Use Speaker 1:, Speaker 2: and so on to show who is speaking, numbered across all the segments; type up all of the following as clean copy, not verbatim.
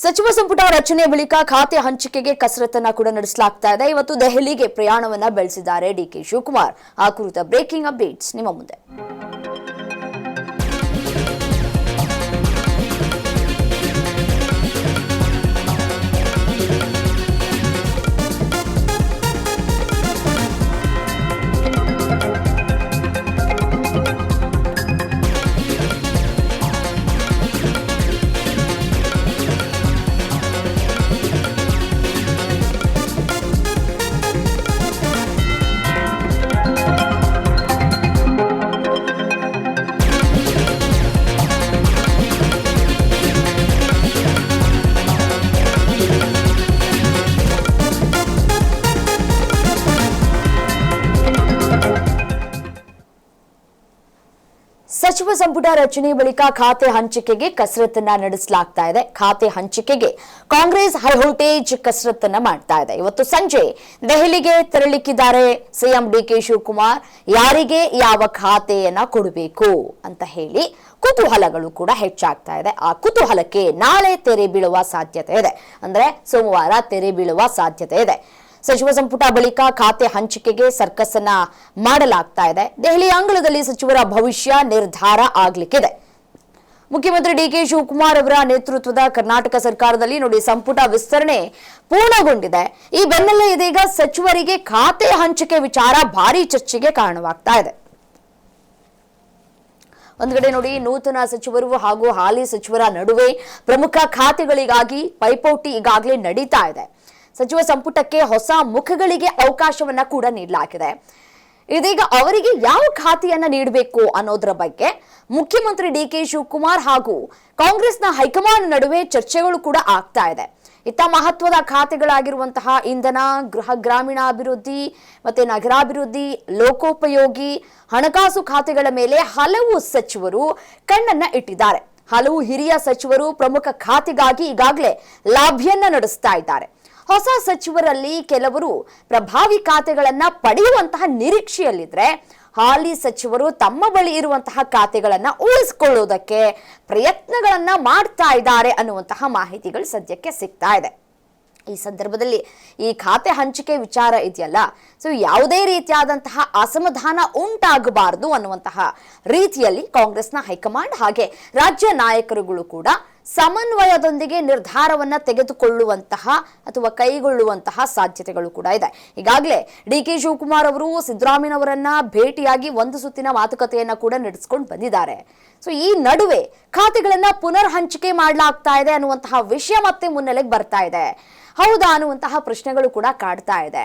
Speaker 1: ಸಚಿವ ಸಂಪುಟ ರಚನೆ ಬಳಿಕ ಖಾತೆ ಹಂಚಿಕೆಗೆ ಕಸರತ್ತನ್ನ ಕೂಡ ನಡೆಸಲಾಗ್ತಾ ಇದೆ. ಇವತ್ತು ದೆಹಲಿಗೆ ಪ್ರಯಾಣವನ್ನ ಬೆಳೆಸಿದ್ದಾರೆ ಡಿಕೆ ಶಿವಕುಮಾರ್. ಆ ಕುರಿತ ಬ್ರೇಕಿಂಗ್ ಅಪ್ಡೇಟ್ಸ್ ನಿಮ್ಮ ಮುಂದೆ. ಸಚಿವ ಸಂಪುಟ ರಚನೆ ಬಳಿಕ ಖಾತೆ ಹಂಚಿಕೆಗೆ ಕಸರತ್ತನ್ನ ನಡೆಸಲಾಗ್ತಾ ಇದೆ. ಖಾತೆ ಹಂಚಿಕೆಗೆ ಕಾಂಗ್ರೆಸ್ ಹೈವೋಲ್ಟೇಜ್ ಕಸರತ್ತನ್ನ ಮಾಡ್ತಾ ಇದೆ. ಇವತ್ತು ಸಂಜೆ ದೆಹಲಿಗೆ ತೆರಳಿಕ್ಕಿದ್ದಾರೆ ಸಿಎಂ ಡಿಕೆ ಶಿವಕುಮಾರ್. ಯಾರಿಗೆ ಯಾವ ಖಾತೆಯನ್ನ ಕೊಡಬೇಕು ಅಂತ ಹೇಳಿ ಕುತೂಹಲಗಳು ಕೂಡ ಹೆಚ್ಚಾಗ್ತಾ ಇದೆ. ಆ ಕುತೂಹಲಕ್ಕೆ ನಾಳೆ ತೆರೆ ಬೀಳುವ ಸಾಧ್ಯತೆ ಇದೆ. ಅಂದ್ರೆ ಸೋಮವಾರ ತೆರೆ ಬೀಳುವ ಸಾಧ್ಯತೆ ಇದೆ. ಸಚಿವ ಸಂಪುಟ ಬಳಿಕ ಖಾತೆ ಹಂಚಿಕೆಗೆ ಸರ್ಕಸ್ ಅನ್ನ ಮಾಡಲಾಗ್ತಾ ಇದೆ. ದೆಹಲಿ ಅಂಗಳದಲ್ಲಿ ಸಚಿವರ ಭವಿಷ್ಯ ನಿರ್ಧಾರ ಆಗ್ಲಿಕ್ಕಿದೆ. ಮುಖ್ಯಮಂತ್ರಿ ಡಿಕೆ ಶಿವಕುಮಾರ್ ಅವರ ನೇತೃತ್ವದ ಕರ್ನಾಟಕ ಸರ್ಕಾರದಲ್ಲಿ ನೋಡಿ ಸಂಪುಟ ವಿಸ್ತರಣೆ ಪೂರ್ಣಗೊಂಡಿದೆ. ಈ ಬೆನ್ನಲ್ಲೇ ಇದೀಗ ಸಚಿವರಿಗೆ ಖಾತೆ ಹಂಚಿಕೆ ವಿಚಾರ ಭಾರಿ ಚರ್ಚೆಗೆ ಕಾರಣವಾಗ್ತಾ ಇದೆ. ಒಂದ್ ಕಡೆ ನೋಡಿ ನೂತನ ಸಚಿವರು ಹಾಗೂ ಹಾಲಿ ಸಚಿವರ ನಡುವೆ ಪ್ರಮುಖ ಖಾತೆಗಳಿಗಾಗಿ ಪೈಪೋಟಿ ಈಗಾಗಲೇ ನಡೀತಾ ಇದೆ. ಸಚಿವ ಸಂಪುಟಕ್ಕೆ ಹೊಸ ಮುಖಗಳಿಗೆ ಅವಕಾಶವನ್ನ ಕೂಡ ನೀಡಲಾಗಿದೆ. ಇದೀಗ ಅವರಿಗೆ ಯಾವ ಖಾತೆಯನ್ನ ನೀಡಬೇಕು ಅನ್ನೋದರ ಬಗ್ಗೆ ಮುಖ್ಯಮಂತ್ರಿ ಡಿಕೆ ಶಿವಕುಮಾರ್ ಹಾಗೂ ಕಾಂಗ್ರೆಸ್ನ ಹೈಕಮಾಂಡ್ ನಡುವೆ ಚರ್ಚೆಗಳು ಕೂಡ ಆಗ್ತಾ ಇದೆ. ಇತ್ತ ಮಹತ್ವದ ಖಾತೆಗಳಾಗಿರುವಂತಹ ಇಂಧನ, ಗೃಹ ಗ್ರಾಮೀಣಾಭಿವೃದ್ಧಿ ಮತ್ತೆ ನಗರಾಭಿವೃದ್ಧಿ, ಲೋಕೋಪಯೋಗಿ, ಹಣಕಾಸು ಖಾತೆಗಳ ಮೇಲೆ ಹಲವು ಸಚಿವರು ಕಣ್ಣನ್ನ ಇಟ್ಟಿದ್ದಾರೆ. ಹಲವು ಹಿರಿಯ ಸಚಿವರು ಪ್ರಮುಖ ಖಾತೆಗಾಗಿ ಈಗಾಗಲೇ ಲಾಭಿಯನ್ನ ನಡೆಸ್ತಾ ಇದ್ದಾರೆ. ಹೊಸ ಸಚಿವರಲ್ಲಿ ಕೆಲವರು ಪ್ರಭಾವಿ ಖಾತೆಗಳನ್ನ ಪಡೆಯುವಂತಹ ನಿರೀಕ್ಷೆಯಲ್ಲಿದ್ರೆ, ಹಾಲಿ ಸಚಿವರು ತಮ್ಮ ಬಳಿ ಇರುವಂತಹ ಖಾತೆಗಳನ್ನ ಉಳಿಸಿಕೊಳ್ಳುವುದಕ್ಕೆ ಪ್ರಯತ್ನಗಳನ್ನ ಮಾಡ್ತಾ ಇದ್ದಾರೆ ಅನ್ನುವಂತಹ ಮಾಹಿತಿಗಳು ಸದ್ಯಕ್ಕೆ ಸಿಗ್ತಾ ಇದೆ. ಈ ಸಂದರ್ಭದಲ್ಲಿ ಈ ಖಾತೆ ಹಂಚಿಕೆ ವಿಚಾರ ಇದೆಯಲ್ಲ, ಸೊ ಯಾವುದೇ ರೀತಿಯಾದಂತಹ ಅಸಮಾಧಾನ ಉಂಟಾಗಬಾರದು ಅನ್ನುವಂತಹ ರೀತಿಯಲ್ಲಿ ಕಾಂಗ್ರೆಸ್ನ ಹೈಕಮಾಂಡ್ ಹಾಗೆ ರಾಜ್ಯ ನಾಯಕರುಗಳು ಕೂಡ ಸಮನ್ವಯದೊಂದಿಗೆ ನಿರ್ಧಾರವನ್ನ ತೆಗೆದುಕೊಳ್ಳುವಂತಹ ಅಥವಾ ಕೈಗೊಳ್ಳುವಂತಹ ಸಾಧ್ಯತೆಗಳು ಕೂಡ ಇದೆ. ಈಗಾಗಲೇ ಡಿಕೆ ಶಿವಕುಮಾರ್ ಅವರು ಸಿದ್ದರಾಮಯ್ಯನವರನ್ನ ಭೇಟಿಯಾಗಿ ಒಂದು ಸುತ್ತಿನ ಮಾತುಕತೆಯನ್ನ ಕೂಡ ನಡೆಸಿಕೊಂಡು ಬಂದಿದ್ದಾರೆ. ಸೊ ಈ ನಡುವೆ ಖಾತೆಗಳನ್ನ ಪುನರ್ ಹಂಚಿಕೆ ಮಾಡಲಾಗ್ತಾ ಇದೆ ಅನ್ನುವಂತಹ ವಿಷಯ ಮತ್ತೆ ಮುನ್ನೆಲೆಗೆ ಬರ್ತಾ ಇದೆ. ಹೌದಾ ಅನ್ನುವಂತಹ ಪ್ರಶ್ನೆಗಳು ಕೂಡ ಕಾಡ್ತಾ ಇದೆ.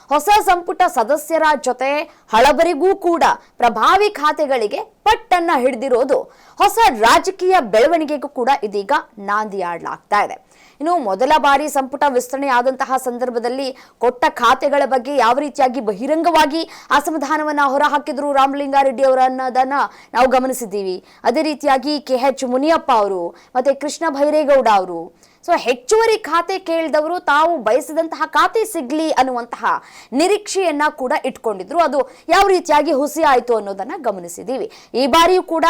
Speaker 1: ಹೊಸ ಸಂಪುಟ ಸದಸ್ಯರ ಜೊತೆ ಹಳಬರಿಗೂ ಕೂಡ ಪ್ರಭಾವಿ ಖಾತೆಗಳಿಗೆ ಪಟ್ಟನ್ನ ಹಿಡಿದಿರೋದು ಹೊಸ ರಾಜಕೀಯ ಬೆಳವಣಿಗೆಗೂ ಕೂಡ ಇದೀಗ ನಾಂದಿಯಾಡಲಾಗ್ತಾ ಇದೆ. ಇನ್ನು ಮೊದಲ ಬಾರಿ ಸಂಪುಟ ವಿಸ್ತರಣೆ ಆದಂತಹ ಸಂದರ್ಭದಲ್ಲಿ ಕೊಟ್ಟ ಖಾತೆಗಳ ಬಗ್ಗೆ ಯಾವ ರೀತಿಯಾಗಿ ಬಹಿರಂಗವಾಗಿ ಅಸಮಾಧಾನವನ್ನ ಹೊರಹಾಕಿದ್ರು ರಾಮಲಿಂಗಾರೆಡ್ಡಿ ಅವರನ್ನೋದನ್ನ ನಾವು ಗಮನಿಸಿದ್ದೀವಿ. ಅದೇ ರೀತಿಯಾಗಿ KH ಮುನಿಯಪ್ಪ ಅವರು ಮತ್ತೆ ಕೃಷ್ಣ ಭೈರೇಗೌಡ ಅವರು ಸೊ ಹೆಚ್ಚುವರಿ ಖಾತೆ ಕೇಳಿದವರು ತಾವು ಬಯಸಿದಂತಹ ಖಾತೆ ಸಿಗ್ಲಿ ಅನ್ನುವಂತಹ ನಿರೀಕ್ಷೆಯನ್ನ ಕೂಡ ಇಟ್ಕೊಂಡಿದ್ರು. ಅದು ಯಾವ ರೀತಿಯಾಗಿ ಹುಸಿ ಆಯ್ತು ಅನ್ನೋದನ್ನ ಗಮನಿಸಿದೀವಿ. ಈ ಬಾರಿಯೂ ಕೂಡ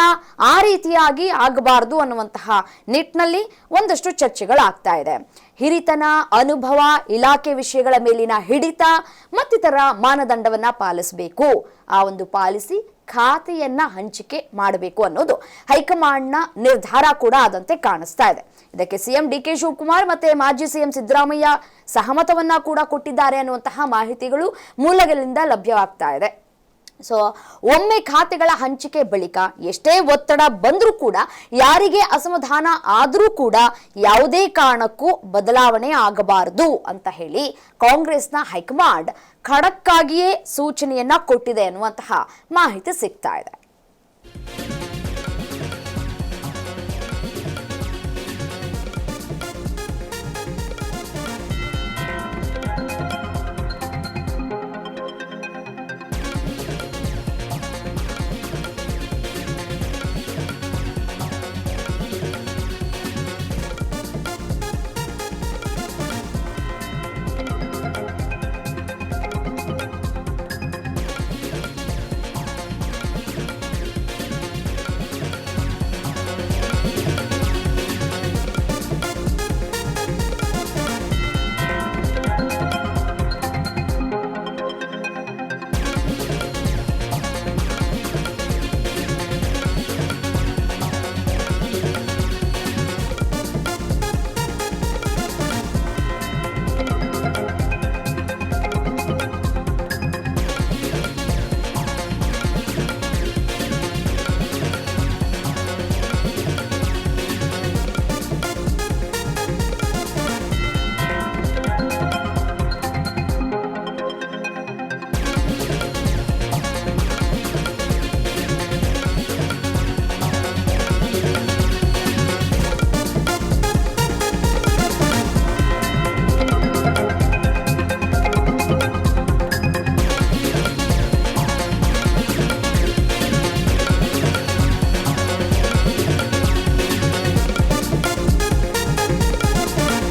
Speaker 1: ಆ ರೀತಿಯಾಗಿ ಆಗಬಾರದು ಅನ್ನುವಂತಹ ನಿಟ್ಟಿನಲ್ಲಿ ಒಂದಷ್ಟು ಚರ್ಚೆಗಳಾಗ್ತಾ ಇದೆ. ಹಿರಿತನ, ಅನುಭವ, ಇಲಾಖೆ ವಿಷಯಗಳ ಮೇಲಿನ ಹಿಡಿತ ಮತ್ತಿತರ ಮಾನದಂಡವನ್ನ ಪಾಲಿಸಬೇಕು. ಆ ಒಂದು ಪಾಲಿಸಿ ಖಾತೆಯನ್ನ ಹಂಚಿಕೆ ಮಾಡಬೇಕು ಅನ್ನೋದು ಹೈಕಮಾಂಡ್ನ ನಿರ್ಧಾರ ಕೂಡ ಆದಂತೆ ಕಾಣಿಸ್ತಾ ಇದೆ. ಇದಕ್ಕೆ ಸಿಎಂ ಡಿಕೆ ಶಿವಕುಮಾರ್ ಮತ್ತೆ ಮಾಜಿ ಸಿಎಂ ಸಿದ್ದರಾಮಯ್ಯ ಸಹಮತವನ್ನ ಕೂಡ ಕೊಟ್ಟಿದ್ದಾರೆ ಅನ್ನುವಂತಹ ಮಾಹಿತಿಗಳು ಮೂಲಗಳಿಂದ ಲಭ್ಯವಾಗ್ತಾ ಇದೆ. ಸೊ ಒಮ್ಮೆ ಖಾತೆಗಳ ಹಂಚಿಕೆ ಬಳಿಕ ಎಷ್ಟೇ ಒತ್ತಡ ಬಂದರೂ ಕೂಡ, ಯಾರಿಗೆ ಅಸಮಾಧಾನ ಆದರೂ ಕೂಡ ಯಾವುದೇ ಕಾರಣಕ್ಕೂ ಬದಲಾವಣೆ ಆಗಬಾರದು ಅಂತ ಹೇಳಿ ಕಾಂಗ್ರೆಸ್ನ ಹೈಕಮಾಂಡ್ ಖಡಕ್ ಆಗಿಯೇ ಸೂಚನೆಯನ್ನ ಕೊಟ್ಟಿದೆ ಅನ್ನುವಂತಹ ಮಾಹಿತಿ ಸಿಗ್ತಾ ಇದೆ.